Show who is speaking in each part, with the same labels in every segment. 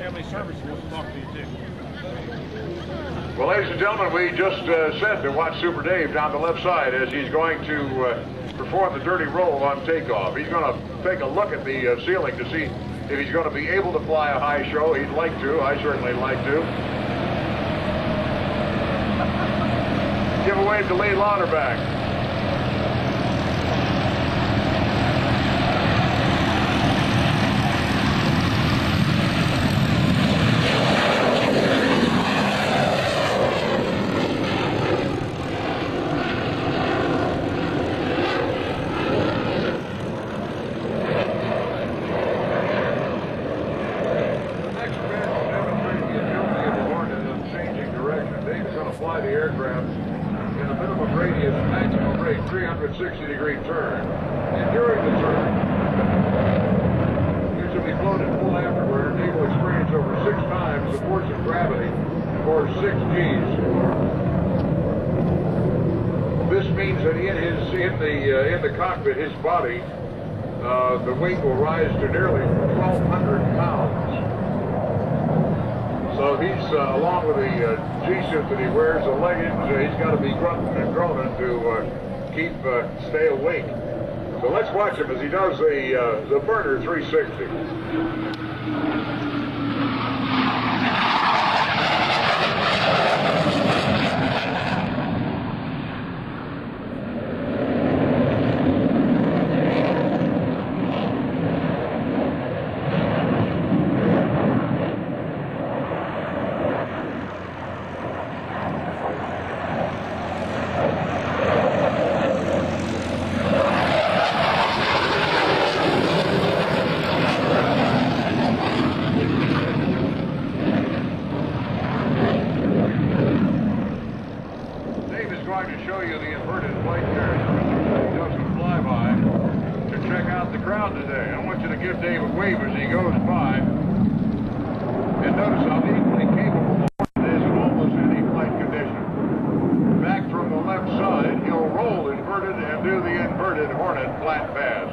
Speaker 1: have any service, he wants to talk to you too.
Speaker 2: Well, ladies and gentlemen, we just said to watch Super Dave down the left side as he's going to perform the dirty roll on takeoff. He's going to take a look at the ceiling to see if he's going to be able to fly a high show. He'd like to. I certainly like to. Give a wave to Lee Lauderback. Fly the aircraft in a minimum radius, maximum rate, 360-degree turn. And during the turn, you should be flown at full afterburner. Dave will experience over 6 times the force of gravity for 6 Gs. This means that in the cockpit, his body, the weight will rise to nearly 1,200 pounds. So he's, along with the G-suit that he wears, the leggings, he's got to be grunting and groaning to stay awake. So let's watch him as he does the burner 360. Hornet flat pass.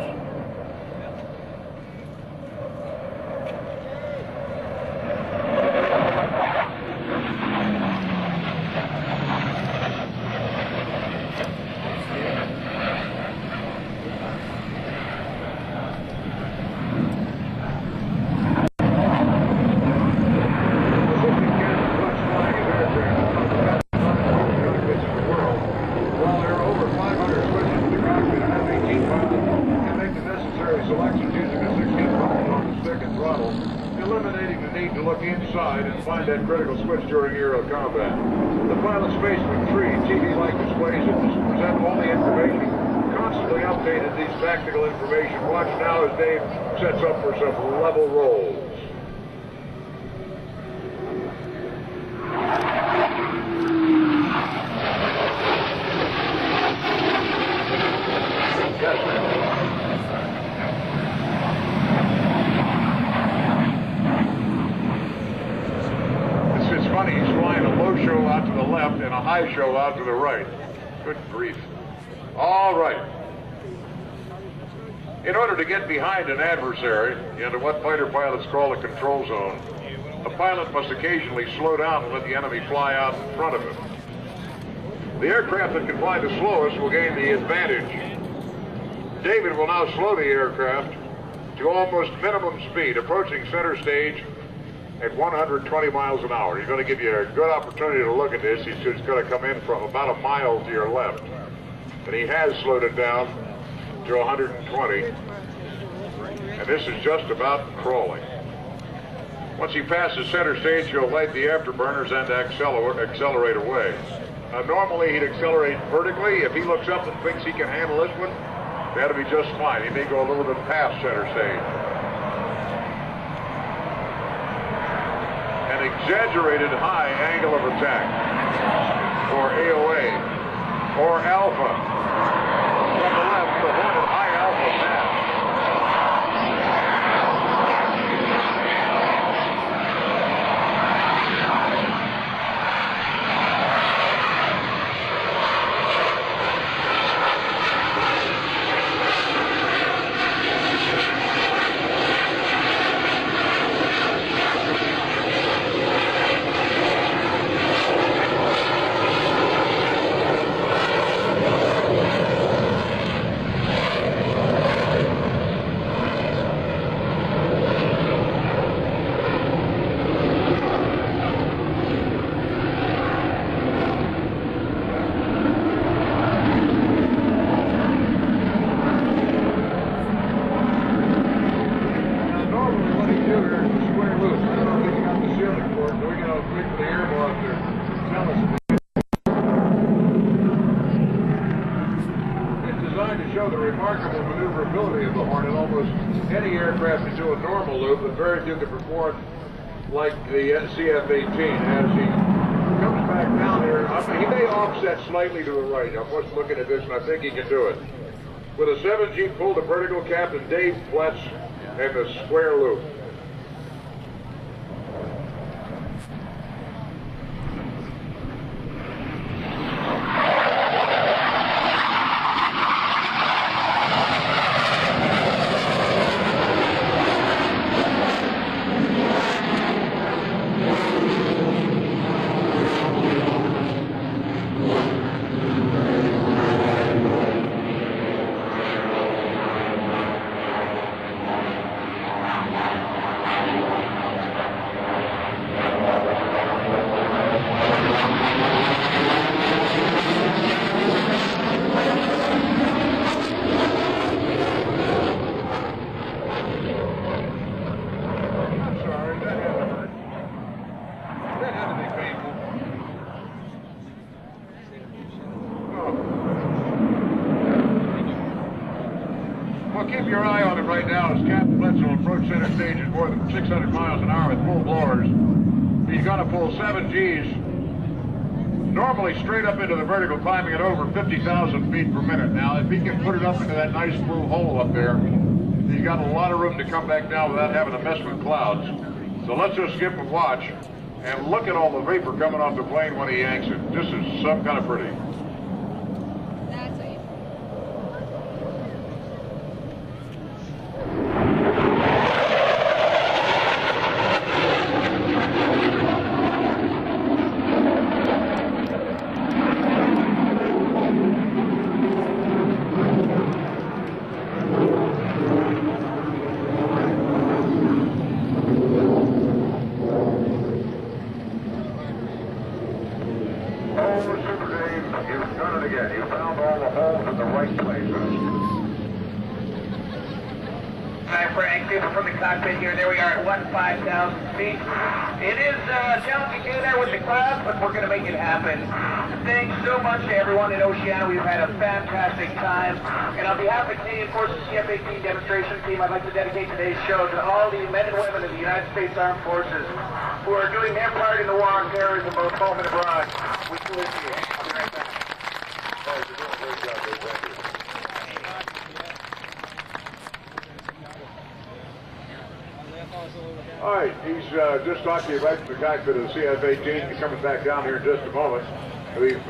Speaker 2: Find that critical switch during aerial combat. The pilot's faced with 3 TV-like displays that present all the information, constantly updated these tactical information. Watch now as Dave sets up for some level rolls. He's flying a low show out to the left and a high show out to the right. Good grief. All right. In order to get behind an adversary into what fighter pilots call a control zone, a pilot must occasionally slow down and let the enemy fly out in front of him. The aircraft that can fly the slowest will gain the advantage. David will now slow the aircraft to almost minimum speed, approaching center stage at 120 miles an hour. He's going to give you a good opportunity to look at this. He's going to come in from about a mile to your left. And he has slowed it down to 120. And this is just about crawling. Once he passes center stage, he'll light the afterburners and accelerate away. Normally he'd accelerate vertically. If he looks up and thinks he can handle this one, that'll be just fine. He may go a little bit past center stage. An exaggerated high angle of attack, or AOA, or alpha. From the left, the Hornet high alpha pass. for the air boss to tell us. It's designed to show the remarkable maneuverability of the Hornet. Almost any aircraft can do a normal loop, but very few can perform like the CF-18. As he comes back down here, he may offset slightly to the right. I'm just looking at this, and I think he can do it. With a 7G pull to vertical, Captain Dave Pletz, and the square loop. Keep your eye on it right now as Captain Pletz will approach center stage at more than 600 miles an hour with full blowers. He's going to pull 7 Gs, normally straight up into the vertical, climbing at over 50,000 feet per minute. Now, if he can put it up into that nice blue hole up there, he's got a lot of room to come back down without having to mess with clouds. So let's just skip and watch and look at all the vapor coming off the plane when he yanks it. This is some kind of pretty. You've done it again. You found all the holes in the right places.
Speaker 3: Hi, Frank. People from the cockpit here. There we are at 15,000 feet. It is challenging to do that with the clouds, but we're going to make it happen. Thanks so much to everyone in Oceana. We've had a fantastic time. And on behalf of the Canadian Forces CF-18 demonstration team, I'd like to dedicate today's show to all the men and women of the United States Armed Forces who are doing their part in the war on terrorism, both home and abroad. We salute you. I'll be right back.
Speaker 2: Oh, you're doing a great job, Dave. Thank you. All right, he's just talked to you about the cockpit of the CF-18. He's coming back down here in just a moment. We've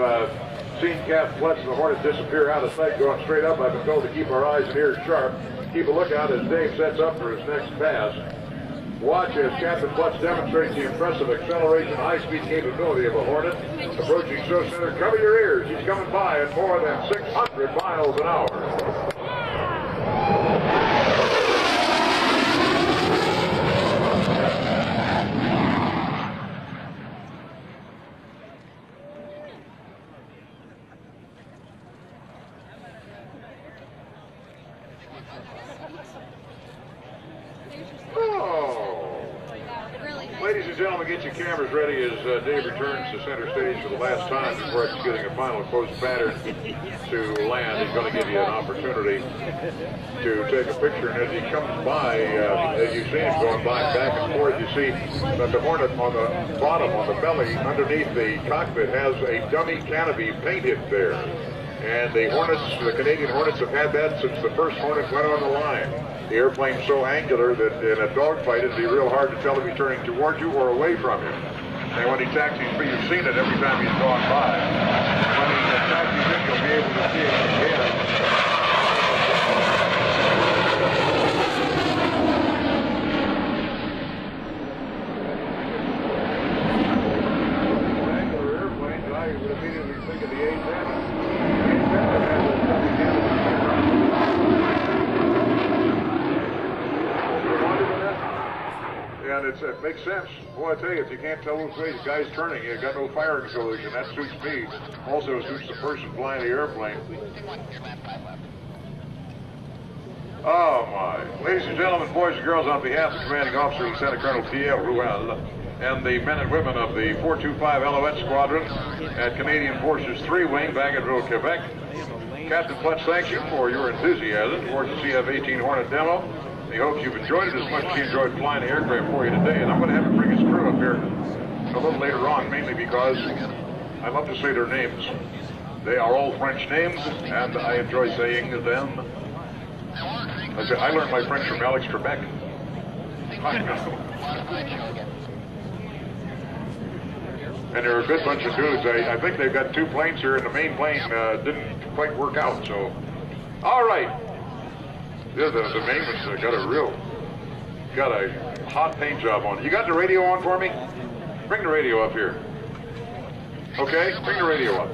Speaker 2: seen Captain Pletz and the Hornet disappear out of sight, going straight up. I've been told to keep our eyes and ears sharp. Keep a lookout as Dave sets up for his next pass. Watch as Captain Pletz demonstrates the impressive acceleration, high-speed capability of a Hornet. Approaching so center, cover your ears. He's coming by at more than 600 miles an hour. Ladies and gentlemen, get your cameras ready as Dave returns to center stage for the last time before executing a final close pattern to land. He's going to give you an opportunity to take a picture, and as he comes by, as you see him going by back and forth, you see that the Hornet on the bottom, on the belly, underneath the cockpit, has a dummy canopy painted there. And the Hornets, the Canadian Hornets, have had that since the first Hornet went on the line. The airplane's so angular that in a dogfight it'd be real hard to tell if he's turning towards you or away from you. And when he taxis, you've seen it every time he's gone by. When he taxis in, you'll be able to see it again. Angular airplanes, I would immediately think of the A-10. And it makes sense. Boy, I tell you, if you can't tell which way the guy's turning, you've got no firing solution. That suits me. Also suits the person flying the airplane. Oh, my. Ladies and gentlemen, boys and girls, on behalf of the commanding officer, Lieutenant Colonel Pierre Ruel, and the men and women of the 425 Alouette Squadron at Canadian Forces 3 Wing, Bagotville, Quebec. Captain Pletz thanks you for your enthusiasm towards the CF-18 Hornet demo. He hopes you've enjoyed it as much as he enjoyed flying the aircraft for you today. And I'm going to have to bring his crew up here a little later on, mainly because I love to say their names. They are all French names, and I enjoy saying them. I learned my French from Alex Trebek. And they're a good bunch of dudes. I think they've got 2 planes here, and the main plane didn't quite work out. So, all right. Yeah, the main one's got a hot paint job on. You got the radio on for me? Bring the radio up here. Okay, bring the radio up.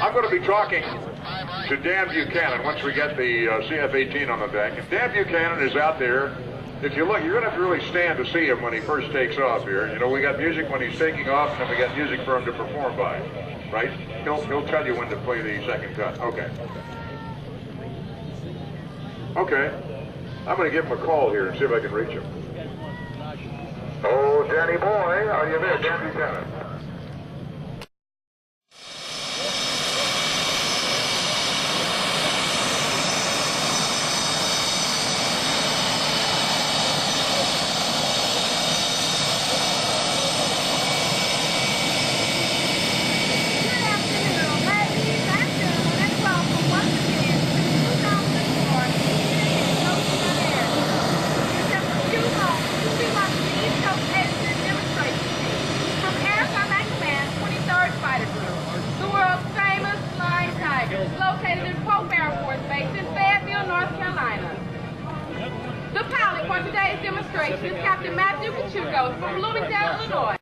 Speaker 2: I'm going to be talking to Dan Buchanan once we get the CF-18 on the deck. And Dan Buchanan is out there. If you look, you're going to have to really stand to see him when he first takes off here. You know, we got music when he's taking off, and then we got music for him to perform by, right? He'll tell you when to play the second cut. Okay. Okay. I'm going to give him a call here and see if I can reach him. Oh, Danny boy, are you there, Dan Buchanan?
Speaker 4: Located in Pope Air Force Base in Fayetteville, North Carolina. The pilot for today's demonstration is Captain Matthew Kachugo from Bloomingdale, Illinois.